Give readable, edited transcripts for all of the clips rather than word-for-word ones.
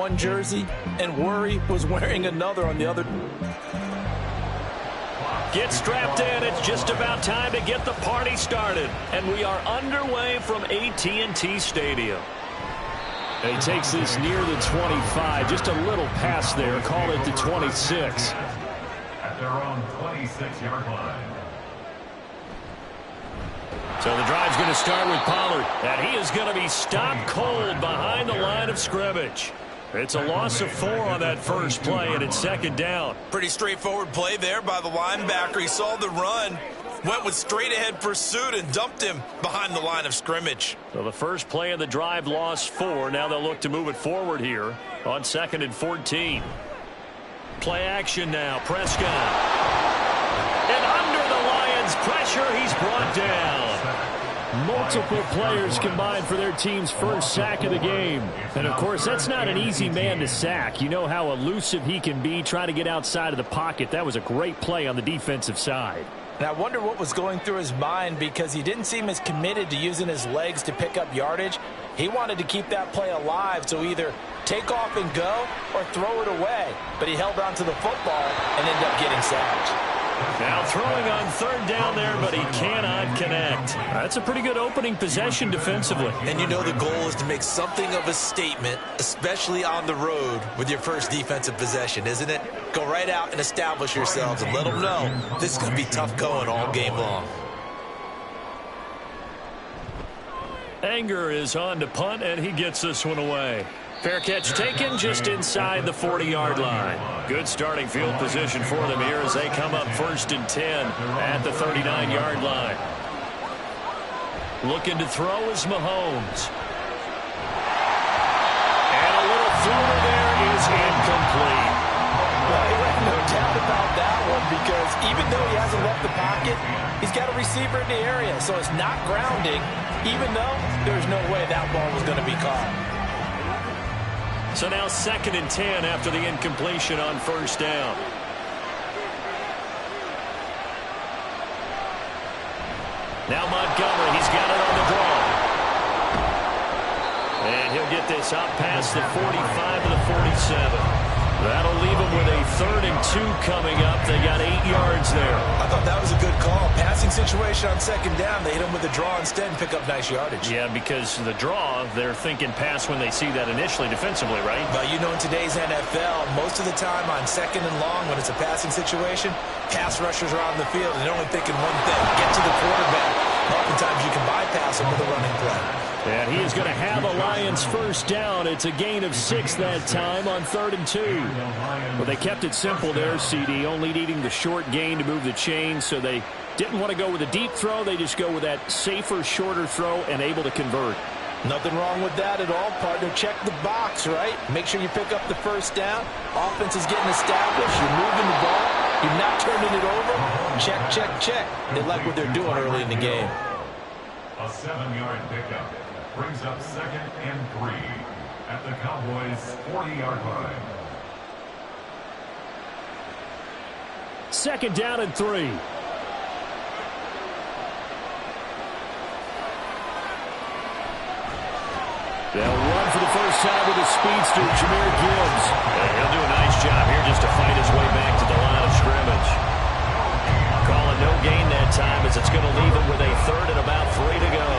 one jersey, and Worry was wearing another on the other. Get strapped in. It's just about time to get the party started. And we are underway from AT&T Stadium. And he takes this near the 25. Just a little pass there. Call it the 26. At their own 26-yard line. So the drive's going to start with Pollard. And he is going to be stopped cold behind the line of scrimmage. It's a loss of 4 on that first play, and it's second down. Pretty straightforward play there by the linebacker. He saw the run, went with straight-ahead pursuit, and dumped him behind the line of scrimmage. So the first play of the drive lost 4. Now they'll look to move it forward here on 2nd and 14. Play action now. Prescott. And under the Lions' pressure, he's brought down. Multiple players combined for their team's first sack of the game. And, of course, that's not an easy man to sack. You know how elusive he can be, trying to get outside of the pocket. That was a great play on the defensive side. And I wonder what was going through his mind, because he didn't seem as committed to using his legs to pick up yardage. He wanted to keep that play alive, so either take off and go or throw it away. But he held on to the football and ended up getting sacked. Now throwing on 3rd down there, but he cannot connect. That's a pretty good opening possession defensively. And you know the goal is to make something of a statement, especially on the road with your first defensive possession, isn't it? Go right out and establish yourselves and let them know this is going to be tough going all game long. Anger is on to punt, and he gets this one away. Fair catch taken just inside the 40-yard line. Good starting field position for them here as they come up 1st and 10 at the 39-yard line. Looking to throw is Mahomes. And a little floater there is incomplete. Well, he had no doubt about that one, because even though he hasn't left the pocket, he's got a receiver in the area, so it's not grounding, even though there's no way that ball was going to be caught. So now 2nd and 10 after the incompletion on 1st down. Now Montgomery, he's got it on the draw. And he'll get this out past the 45 to the 47. That'll leave him with a 3rd and 2 coming up. They got 8 yards there. I thought that was a good call. Passing situation on 2nd down. They hit him with a draw instead and pick up nice yardage. Yeah, because the draw, they're thinking pass when they see that initially defensively, right? But you know, in today's NFL, most of the time on 2nd and long, when it's a passing situation, pass rushers are on the field and they're only thinking one thing: get to the quarterback. Oftentimes you can bypass him with a running play. And he is going to have a Lions first down. It's a gain of 6 that time on 3rd and 2. Well, they kept it simple there, CD, only needing the short gain to move the chain, so they didn't want to go with a deep throw. They just go with that safer, shorter throw and able to convert. Nothing wrong with that at all, partner. Check the box, right? Make sure you pick up the first down. Offense is getting established. You're moving the ball. You're not turning it over. Check, check, check. They like what they're doing early in the game. A 7-yard pickup brings up 2nd and 3 at the Cowboys' 40-yard line. 2nd down and 3. They'll run for the first time with a speedster, Jahmyr Gibbs. And he'll do a nice job here just to fight his way back to the line of scrimmage. Calling no gain that time, as it's going to leave him with a 3rd and about 3 to go.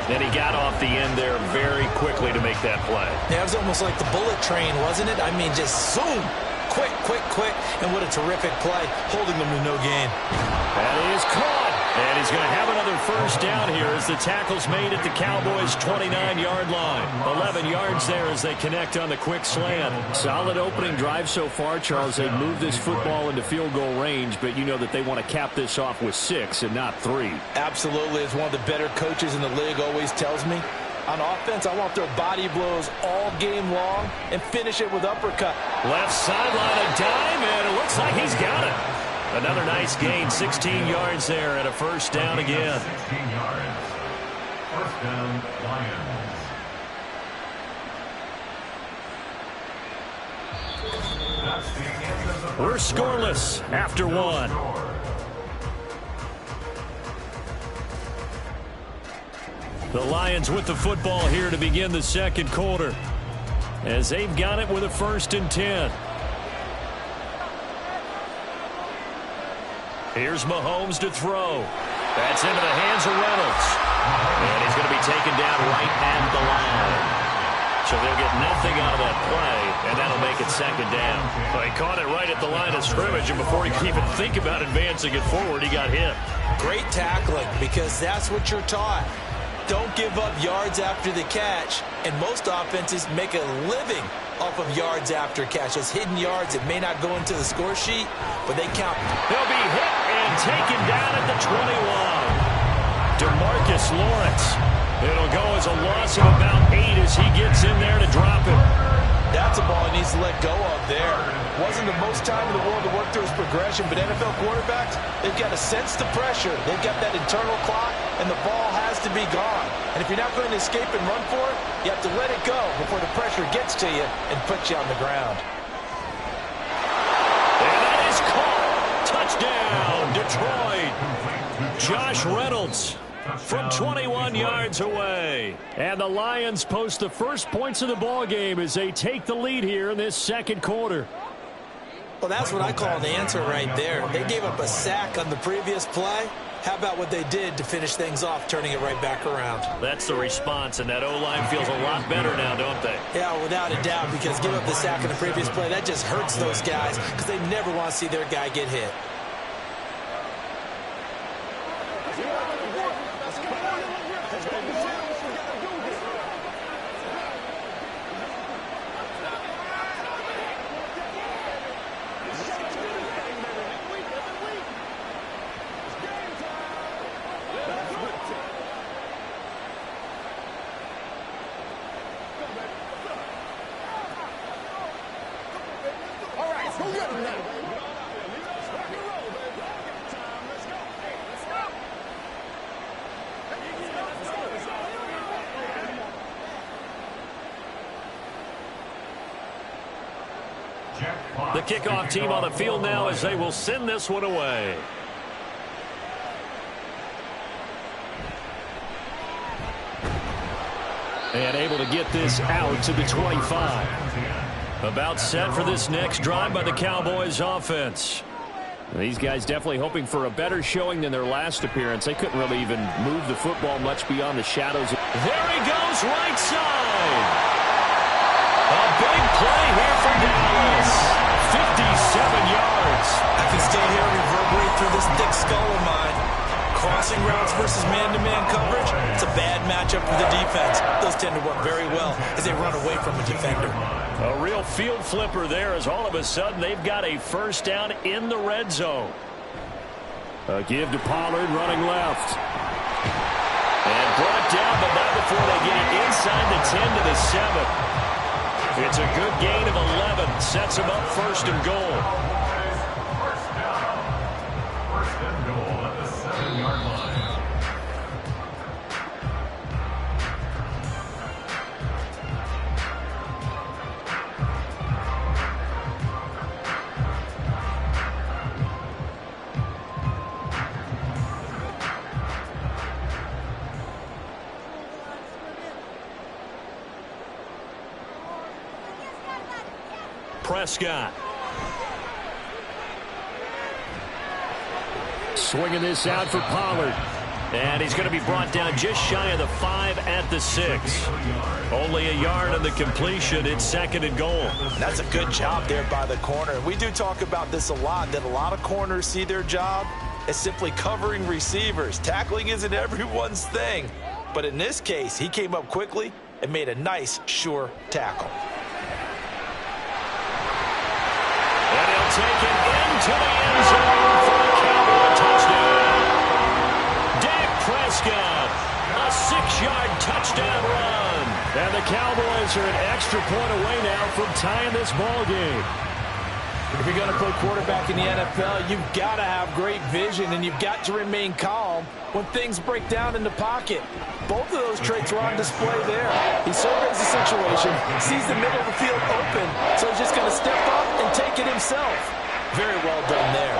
And he got off the end there very quickly to make that play. Yeah, it was almost like the bullet train, wasn't it? I mean, just zoom. Quick, quick, quick. And what a terrific play, holding them to no gain. That is caught. And he's going to have another first down here as the tackle's made at the Cowboys' 29-yard line. 11 yards there as they connect on the quick slant. Solid opening drive so far, Charles. They've moved this football into field goal range, but you know that they want to cap this off with 6 and not 3. Absolutely. As one of the better coaches in the league always tells me, on offense, I want their body blows all game long and finish it with uppercut. Left sideline, a dime, and it looks like he's got it. Another nice gain, 16 yards there, and a first down again. 16 yards. First down, Lions. That's the end of the We're scoreless after 1. The Lions with the football here to begin the second quarter. as they've got it with a 1st and 10. Here's Mahomes to throw. That's into the hands of Reynolds. And he's going to be taken down right at the line. So they'll get nothing out of that play, and that'll make it 2nd down. Well, he caught it right at the line of scrimmage, and before he could even think about advancing it forward, he got hit. Great tackling, because that's what you're taught. Don't give up yards after the catch, and most offenses make a living off of yards after catch. Those hidden yards that may not go into the score sheet, but they count. They'll be hit and taken down at the 21. DeMarcus Lawrence. It'll go as a loss of about 8 as he gets in there to drop it. That's a ball he needs to let go of there. Wasn't the most time in the world to work through his progression, but NFL quarterbacks, they've got to sense the pressure. They've got that internal clock, and the ball has to be gone. And if you're not going to escape and run for it, you have to let it go before the pressure gets to you and puts you on the ground. And that is caught. Touchdown, Detroit. Josh Reynolds from 21 yards away. And the Lions post the first points of the ball game as they take the lead here in this 2nd quarter. Well, that's what I call an answer right there. They gave up a sack on the previous play. How about what they did to finish things off, turning it right back around? That's the response, and that O-line feels a lot better now, don't they? Yeah, without a doubt, because give up the sack on the previous play, that just hurts those guys because they never want to see their guy get hit. The kickoff team on the field now as they will send this one away. And able to get this out to the 25. About set for this next drive by the Cowboys offense. These guys definitely hoping for a better showing than their last appearance. They couldn't really even move the football much beyond the shadows. There he goes, right side. A big play here from Dallas. 57 yards. I can stay here and reverberate through this thick skull of mine. Crossing routes versus man-to-man coverage, it's a bad matchup for the defense. Those tend to work very well as they run away from a defender. A real field flipper there as all of a sudden they've got a 1st down in the red zone. A give to Pollard running left. And brought down, but not before they get it inside the 10 to the 7. It's a good gain of 11. Sets them up 1st and goal. First down. 1st and goal at the 7-yard line. Prescott. Swinging this out for Pollard. And he's going to be brought down just shy of the 5 at the 6. Only a yard on the completion. It's 2nd and goal. That's a good job there by the corner. We do talk about this a lot, that a lot of corners see their job as simply covering receivers. Tackling isn't everyone's thing. But in this case, he came up quickly and made a nice, sure tackle. And he'll take it into the end zone for a Cowboy touchdown. Dak Prescott, a 6-yard touchdown run. And the Cowboys are an extra point away now from tying this ball game. If you're going to play quarterback in the NFL, you've got to have great vision, and you've got to remain calm when things break down in the pocket. Both of those traits are on display there. He surveys the situation, sees the middle of the field open, so he's just going to step up and take it himself. Very well done there.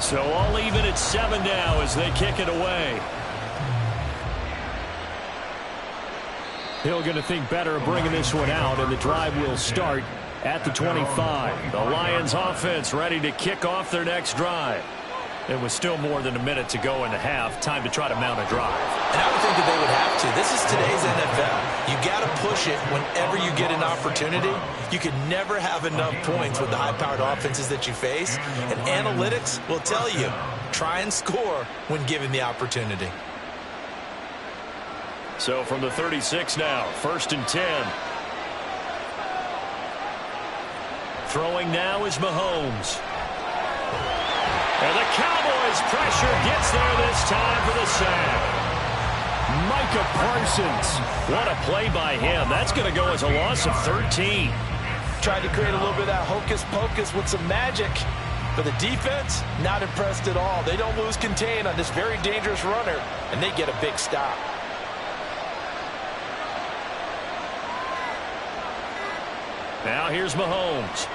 So all even at 7 now as they kick it away. Hill going to think better of bringing this one out, and the drive will start at the 25. The Lions offense ready to kick off their next drive. It was still more than a minute to go in the half. Time to try to mount a drive. And I would think that they would have to. This is today's NFL. You got to push it whenever you get an opportunity. You can never have enough points with the high-powered offenses that you face. And analytics will tell you, try and score when given the opportunity. So from the 36 now, 1st and 10. Throwing now is Mahomes. And the Cowboys pressure gets there this time for the sack. Micah Parsons. What a play by him. That's going to go as a loss of 13. Tried to create a little bit of that hocus-pocus with some magic. But the defense, not impressed at all. They don't lose contain on this very dangerous runner, and they get a big stop. Now here's Mahomes.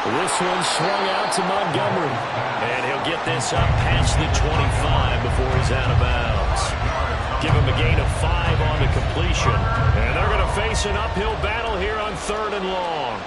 This one swung out to Montgomery. And he'll get this up past the 25 before he's out of bounds. Give him a gain of 5 on the completion. And they're going to face an uphill battle here on 3rd and long.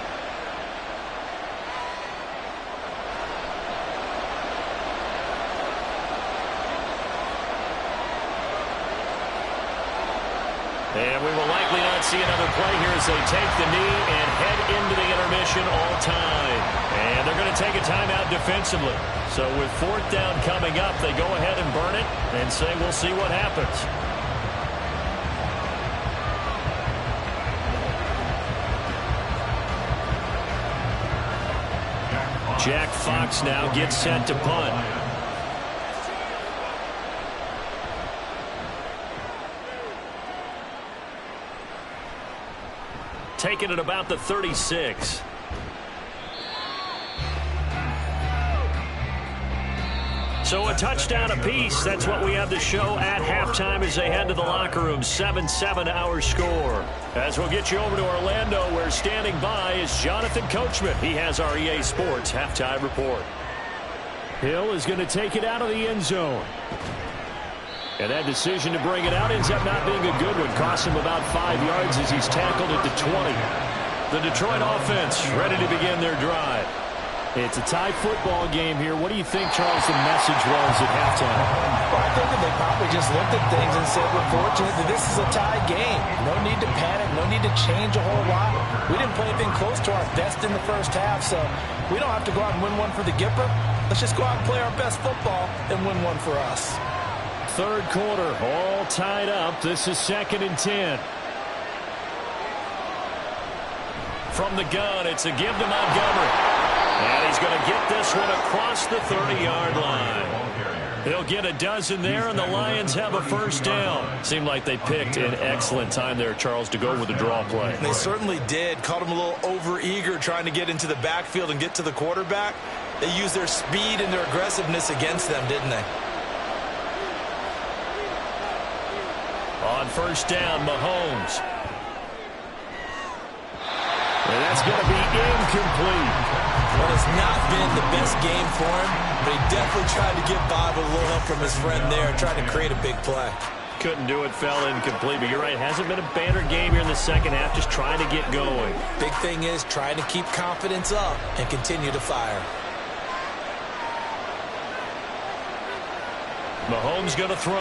And we will likely not see another play here as they take the knee and head into the intermission all time. And they're going to take a timeout defensively. So with 4th down coming up, they go ahead and burn it and say we'll see what happens. Jack Fox now gets set to punt. Taking it about the 36. So a touchdown apiece. That's what we have to show at halftime as they head to the locker room. 7-7 our score. As we'll get you over to Orlando, where standing by is Jonathan Coachman. He has our EA Sports halftime report. Hill is going to take it out of the end zone. And that decision to bring it out ends up not being a good one. Costs him about 5 yards as he's tackled at the 20. The Detroit offense ready to begin their drive. It's a tie football game here. What do you think, Charles, the message was at halftime? Well, I think that they probably just looked at things and said, we're fortunate that this is a tie game. No need to panic. No need to change a whole lot. We didn't play anything close to our best in the first half, so we don't have to go out and win one for the Gipper. Let's just go out and play our best football and win one for us. 3rd quarter, all tied up. This is 2nd and 10. From the gun, it's a give to Montgomery. And he's going to get this one across the 30-yard line. He'll get a dozen there, and the Lions have a 1st down. Seemed like they picked an excellent time there, Charles, to go with the draw play. They certainly did. Caught him a little over-eager trying to get into the backfield and get to the quarterback. They used their speed and their aggressiveness against them, didn't they? On 1st down, Mahomes. And that's going to be incomplete. Well, it's not been the best game for him, but he definitely tried to get by with a little help from his friend there, trying to create a big play. Couldn't do it, fell incomplete. But you're right, hasn't been a banner game here in the second half, just trying to get going. Big thing is trying to keep confidence up and continue to fire. Mahomes going to throw.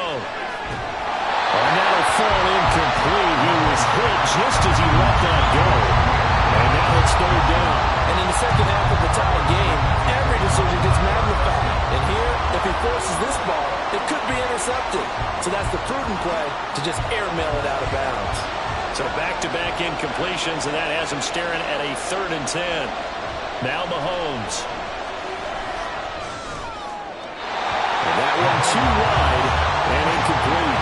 And that'll fall incomplete. He was hit just as he let that go. And now it's 3rd down. And in the second half of the tie game, every decision gets magnified. And here, if he forces this ball, it could be intercepted. So that's the prudent play to just airmail it out of bounds. So back-to-back incompletions, and that has him staring at a 3rd and 10. Now Mahomes. And that one too wide and incomplete.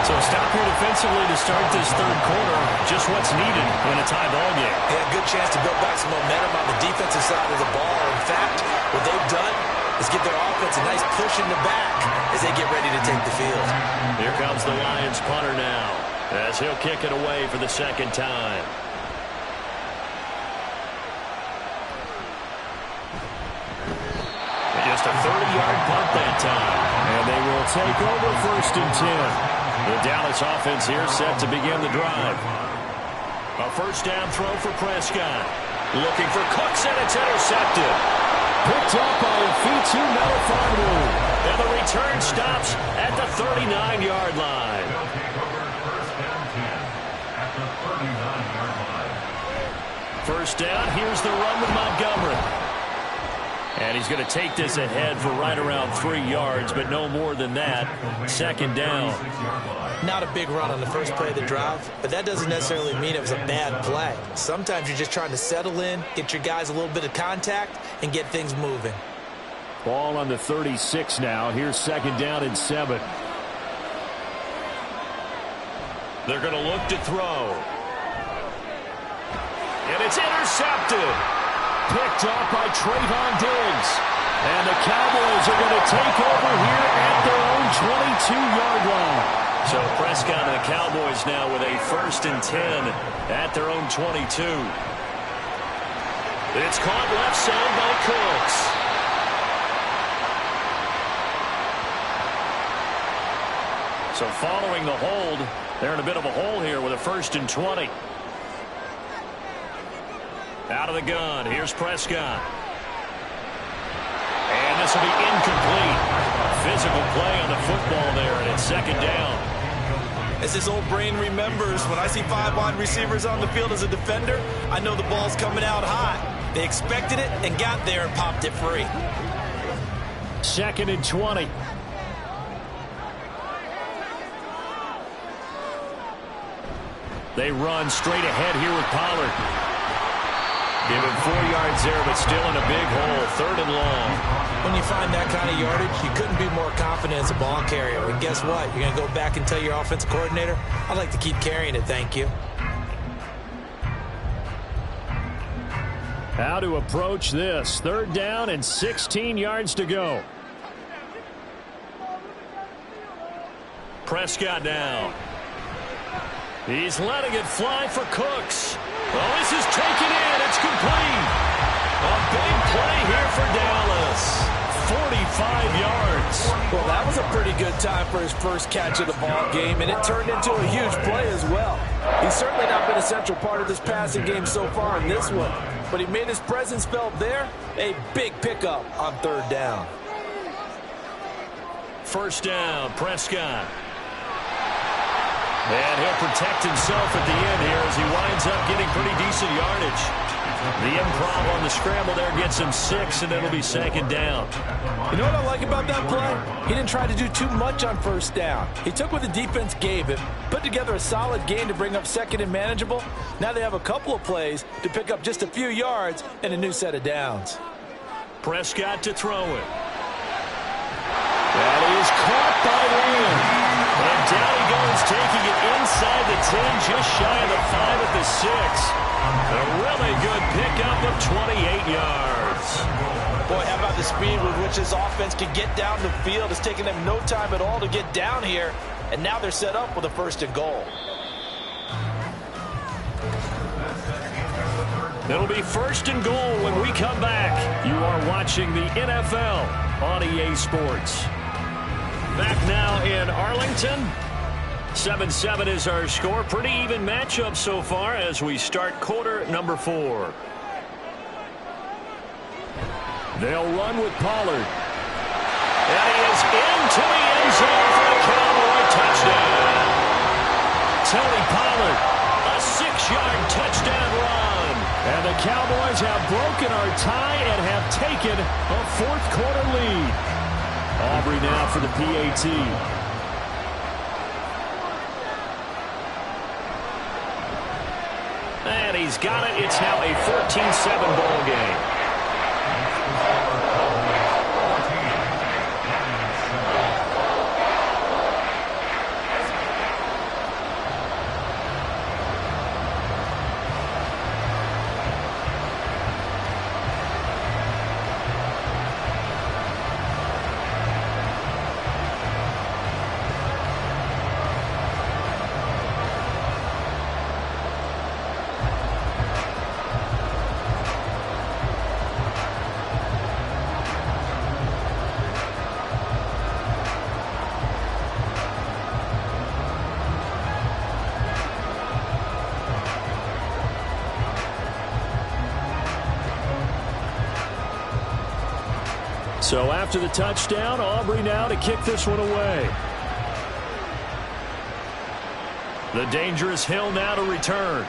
So stop here defensively to start this 3rd quarter. Just what's needed in a tie ball game. They had a good chance to build back some momentum on the defensive side of the ball. In fact, what they've done is give their offense a nice push in the back as they get ready to take the field. Here comes the Lions punter now as he'll kick it away for the 2nd time. a 30-yard punt that time. And they will take over 1st and 10. The Dallas offense here set to begin the drive. A first down throw for Prescott. Looking for Cooks, and it's intercepted. Picked up by Ifitu Melifonwu. And the return stops at the 39-yard line. They'll take over 1st and 10 at the 39-yard line. First down, here's the run with Montgomery. And he's going to take this ahead for right around 3 yards, but no more than that. 2nd down. Not a big run on the first play of the drive, but that doesn't necessarily mean it was a bad play. Sometimes you're just trying to settle in, get your guys a little bit of contact, and get things moving. Ball on the 36 now. Here's 2nd down and 7. They're going to look to throw. And it's intercepted. Picked up by Trayvon Diggs. And the Cowboys are going to take over here at their own 22-yard line. So Prescott and the Cowboys now with a 1st and 10 at their own 22. It's caught left side by Cooks. So following the hold, they're in a bit of a hole here with a 1st and 20. Out of the gun, here's Prescott. And this will be incomplete. Physical play on the football there, and it's 2nd down. As this old brain remembers, when I see 5 wide receivers on the field as a defender, I know the ball's coming out high. They expected it and got there and popped it free. 2nd and 20. They run straight ahead here with Pollard. Give him 4 yards there, but still in a big hole. 3rd and long. When you find that kind of yardage, you couldn't be more confident as a ball carrier. And guess what? You're going to go back and tell your offensive coordinator, I'd like to keep carrying it, thank you. How to approach this. 3rd down and 16 yards to go. Prescott now. He's letting it fly for Cooks. Well, this is taken in. It's complete. A big play here for Dallas. 45 yards. Well, that was a pretty good time for his first catch of the ball game, and it turned into a huge play as well. He's certainly not been a central part of this passing game so far in this one, but he made his presence felt there. A big pickup on 3rd down. First down, Prescott. And he'll protect himself at the end here as he winds up getting pretty decent yardage. The improv on the scramble there gets him 6, and it'll be 2nd down. You know what I like about that play? He didn't try to do too much on 1st down. He took what the defense gave him, put together a solid game to bring up 2nd and manageable. Now they have a couple of plays to pick up just a few yards and a new set of downs. Prescott to throw it. That is caught by Lamb. And down he goes, taking it inside the 10, just shy of the 5 at the 6. A really good pickup of 28 yards. Boy, how about the speed with which this offense can get down the field? It's taken them no time at all to get down here, and now they're set up with a 1st and goal. It'll be 1st and goal when we come back. You are watching the NFL on EA Sports. Back now in Arlington. 7-7 is our score. Pretty even matchup so far as we start quarter number 4. They'll run with Pollard. And he is into the end zone for a Cowboy touchdown. Tony Pollard. A 6-yard touchdown run. And the Cowboys have broken our tie and have taken a 4th quarter lead. Aubrey now for the PAT. And he's got it. It's now a 14-7 ball game. So after the touchdown, Aubrey now to kick this one away. The dangerous Hill now to return.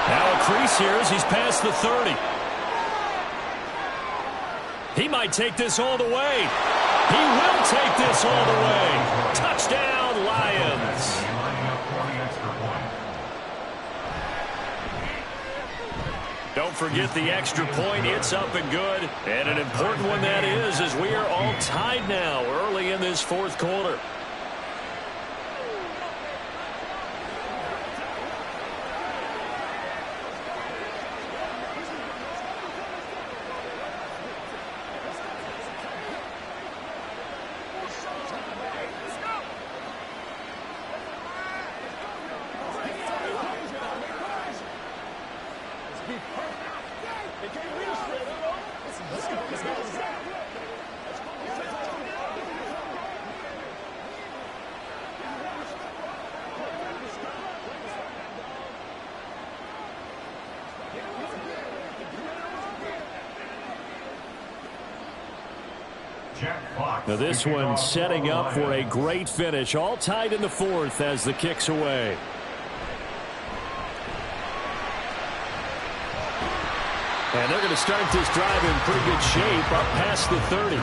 Now a crease here as he's past the 30. He might take this all the way. He will take this all the way. Touchdown, Lions. Don't forget the extra point. It's up and good. And an important one that is, as we are all tied now early in this fourth quarter. Now this one setting up for a great finish. All tied in the fourth as the kick's away. And they're going to start this drive in pretty good shape up past the 30.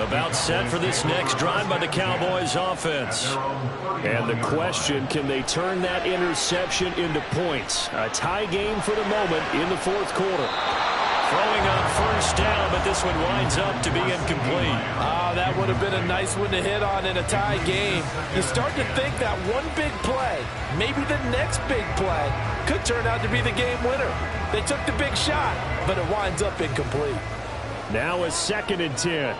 About set for this next drive by the Cowboys offense. And the question, can they turn that interception into points? A tie game for the moment in the fourth quarter. Throwing on first down, but this one winds up to be incomplete. That would have been a nice one to hit on in a tie game. You start to think that one big play, maybe the next big play, could turn out to be the game winner. They took the big shot, but it winds up incomplete. Now a 2nd and 10.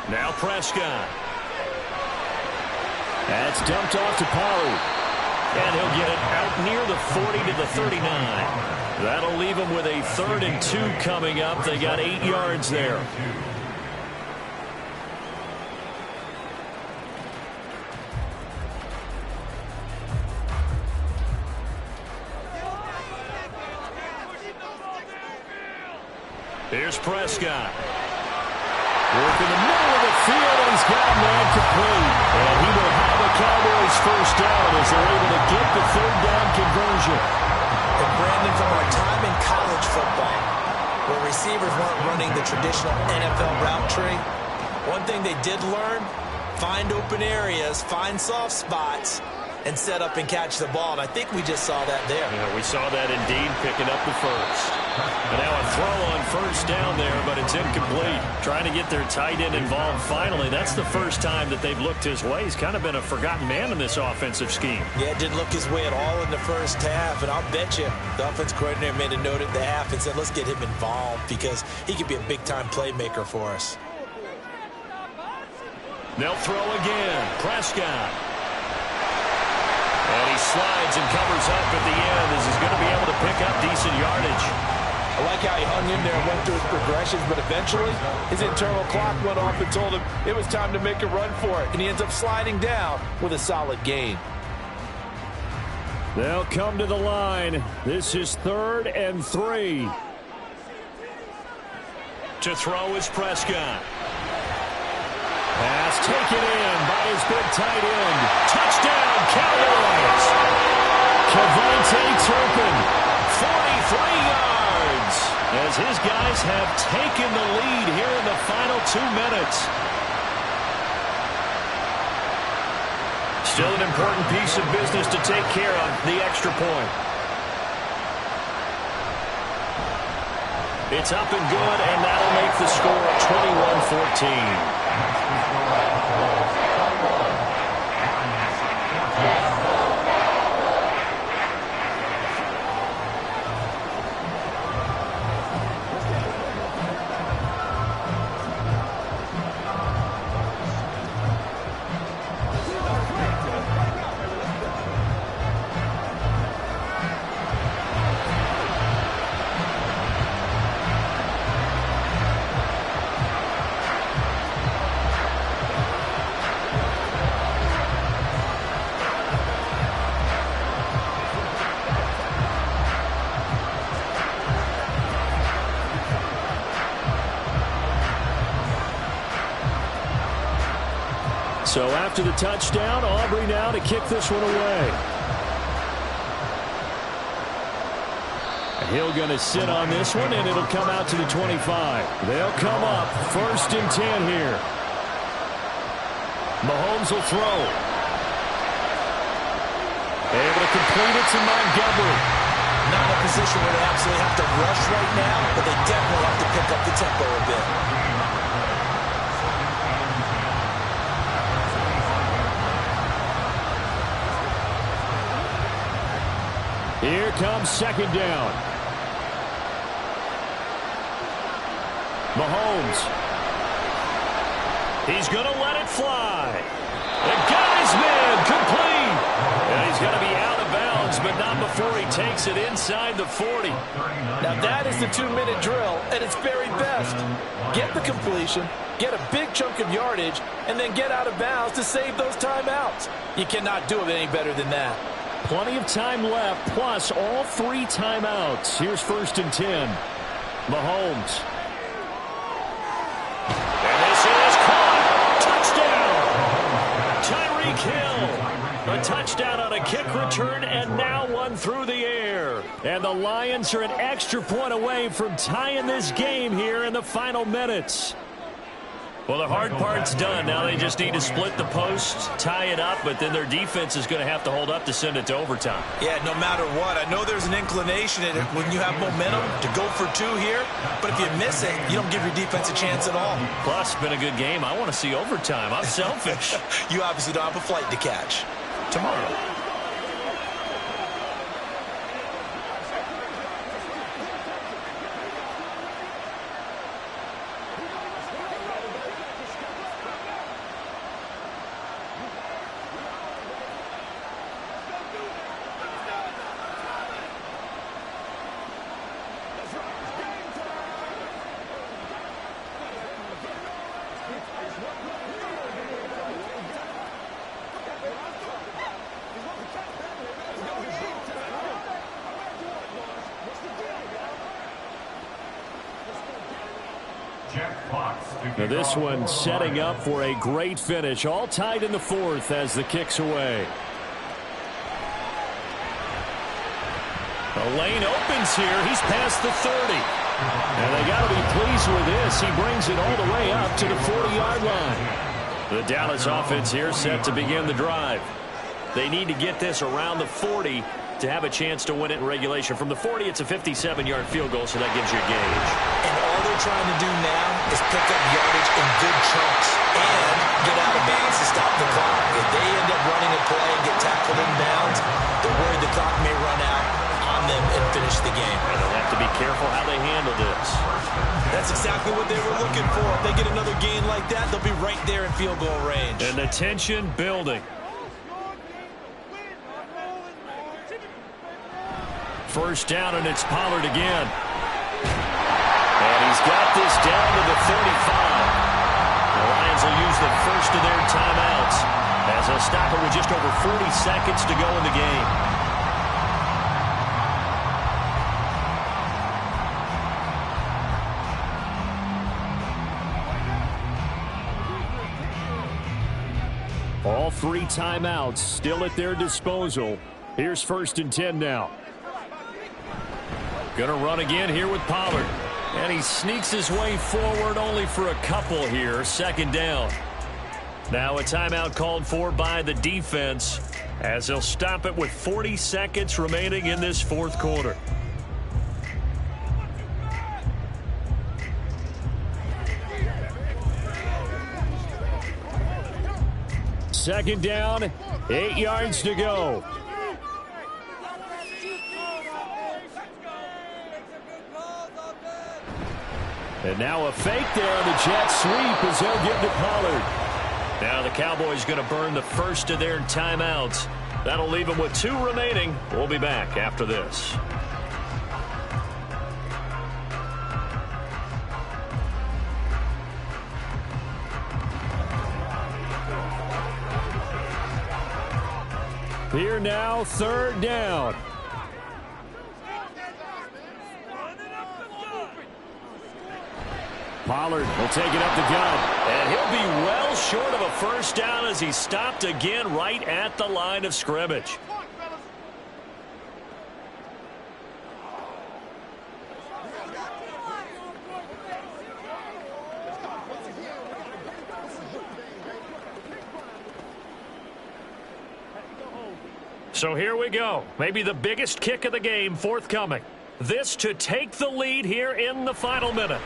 Now Prescott. That's dumped off to Pollard. And he'll get it out near the 40 to the 39. That'll leave him with a 3rd and 2 coming up. They got 8 yards there. Here's Prescott. Work in the middle of the field, and he's got a man complete. And he will have the Cowboys first down as they're able to get the 3rd down conversion. And Brandon, from our time in college football, where receivers weren't running the traditional NFL route tree, one thing they did learn, find open areas, find soft spots, and set up and catch the ball. And I think we just saw that there. Yeah, we saw that indeed, picking up the first. And now a throw on first down there, but it's incomplete. Trying to get their tight end involved finally. That's the first time that they've looked his way. He's kind of been a forgotten man in this offensive scheme. Yeah, didn't look his way at all in the first half. And I'll bet you the offense coordinator made a note at the half and said, let's get him involved because he could be a big-time playmaker for us. They'll throw again. Prescott. And he slides and covers up at the end as he's going to be able to pick up decent yardage. I like how he hung in there and went through his progressions, but eventually his internal clock went off and told him it was time to make a run for it, and he ends up sliding down with a solid gain. They'll come to the line. This is 3rd and 3. To throw is Prescott. Pass taken in by his big tight end. Touchdown, Cowboys! Kevontae Turpin, 43 yards, as his guys have taken the lead here in the final 2 minutes. Still an important piece of business to take care of, the extra point. It's up and good, and that'll make the score 21-14. So after the touchdown, Aubrey now to kick this one away. Hill going to sit on this one, and it'll come out to the 25. They'll come up 1st and 10 here. Mahomes will throw. Able to complete it to Montgomery. Not in a position where they absolutely have to rush right now, but they definitely have to pick up the tempo a bit. Here comes 2nd down. Mahomes. He's going to let it fly. The guy's man complete. And he's going to be out of bounds, but not before he takes it inside the 40. Now that is the 2-minute drill at its very best. Get the completion, get a big chunk of yardage, and then get out of bounds to save those timeouts. You cannot do it any better than that. Plenty of time left, plus all 3 timeouts. Here's 1st and 10. Mahomes. And this is caught. Touchdown. Tyreek Hill. A touchdown on a kick return, and now one through the air. And the Lions are an extra point away from tying this game here in the final minutes. Well, the hard part's done. Now they just need to split the post, tie it up, but then their defense is going to have to hold up to send it to overtime. Yeah, no matter what. I know there's an inclination in it when you have momentum to go for 2 here, but if you miss it, you don't give your defense a chance at all. Plus, been a good game. I want to see overtime. I'm selfish. You obviously don't have a flight to catch. Tomorrow. Now this one setting up for a great finish. All tied in the 4th as the kick's away. The lane opens here. He's past the 30. And they got to be pleased with this. He brings it all the way up to the 40-yard line. The Dallas offense here set to begin the drive. They need to get this around the 40 to have a chance to win it in regulation. From the 40, it's a 57-yard field goal, so that gives you a gauge. And all they're trying to do now is pick up yardage in good chunks and get out of bounds to stop the clock. If they end up running a play and get tackled in bounds, they're worried the clock may run out on them and finish the game. And they'll have to be careful how they handle this. That's exactly what they were looking for. If they get another gain like that, they'll be right there in field goal range. And the tension building. First down, and it's Pollard again. And he's got this down to the 35. The Lions will use the first of their timeouts as they'll stop it with just over 40 seconds to go in the game. All 3 timeouts still at their disposal. Here's 1st and 10 now. Going to run again here with Pollard. And he sneaks his way forward only for a couple here. 2nd down. Now a timeout called for by the defense as they'll stop it with 40 seconds remaining in this 4th quarter. Second down, 8 yards to go. And now a fake there on the jet sweep as they'll get to Pollard. Now the Cowboys going to burn the first of their timeouts. That'll leave them with 2 remaining. We'll be back after this. Here now, 3rd down. Pollard will take it up the gut. And he'll be well short of a first down as he stopped again right at the line of scrimmage. So here we go. Maybe the biggest kick of the game forthcoming. This to take the lead here in the final minute.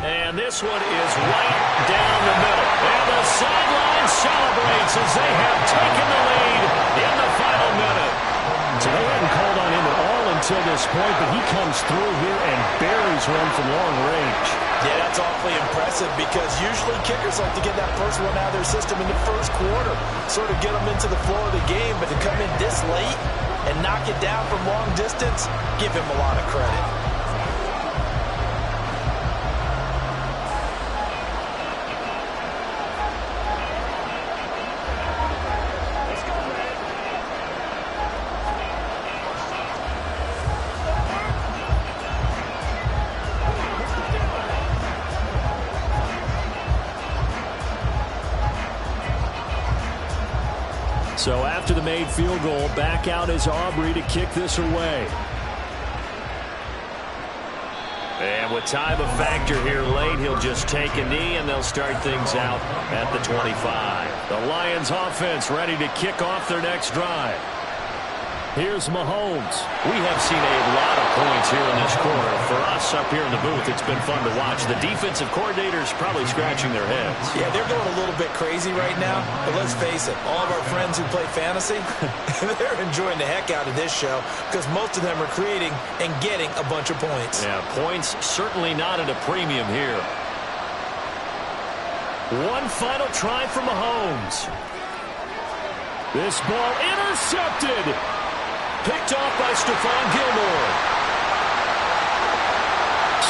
And this one is right down the middle. And the sideline celebrates as they have taken the lead in the final minute. So they hadn't called on him at all until this point, but he comes through here and buries one from long range. Yeah, that's awfully impressive because usually kickers like to get that first one out of their system in the first quarter, sort of get them into the flow of the game, but to come in this late and knock it down from long distance, give him a lot of credit. So after the made field goal, back out is Aubrey to kick this away. And with time a factor here late, he'll just take a knee and they'll start things out at the 25. The Lions offense ready to kick off their next drive. Here's Mahomes. We have seen a lot of points here in this quarter. For us up here in the booth, it's been fun to watch. The defensive coordinators probably scratching their heads. Yeah, they're going a little bit crazy right now. But let's face it, all of our friends who play fantasy, they're enjoying the heck out of this show because most of them are creating and getting a bunch of points. Yeah, points certainly not at a premium here. One final try for Mahomes. This ball intercepted. Picked off by Stephon Gilmore.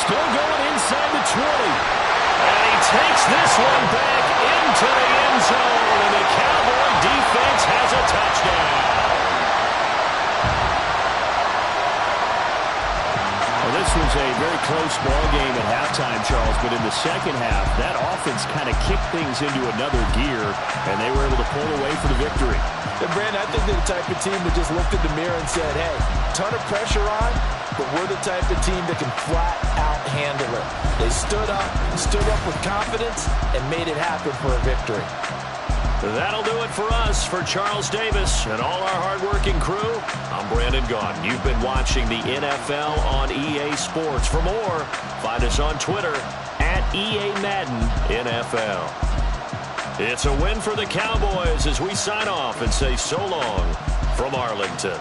Still going inside the 20. And he takes this one back into the end zone. And the Cowboy defense has a touchdown. Well, this was a very close ball game at halftime, Charles. But in the second half, that offense kind of kicked things into another gear. And they were able to pull away for the victory. And Brandon, I think they're the type of team that just looked in the mirror and said, hey, ton of pressure on, but we're the type of team that can flat out handle it. They stood up with confidence, and made it happen for a victory. That'll do it for us. For Charles Davis and all our hardworking crew, I'm Brandon Gaudin. You've been watching the NFL on EA Sports. For more, find us on Twitter at EA Madden NFL. It's a win for the Cowboys as we sign off and say so long from Arlington.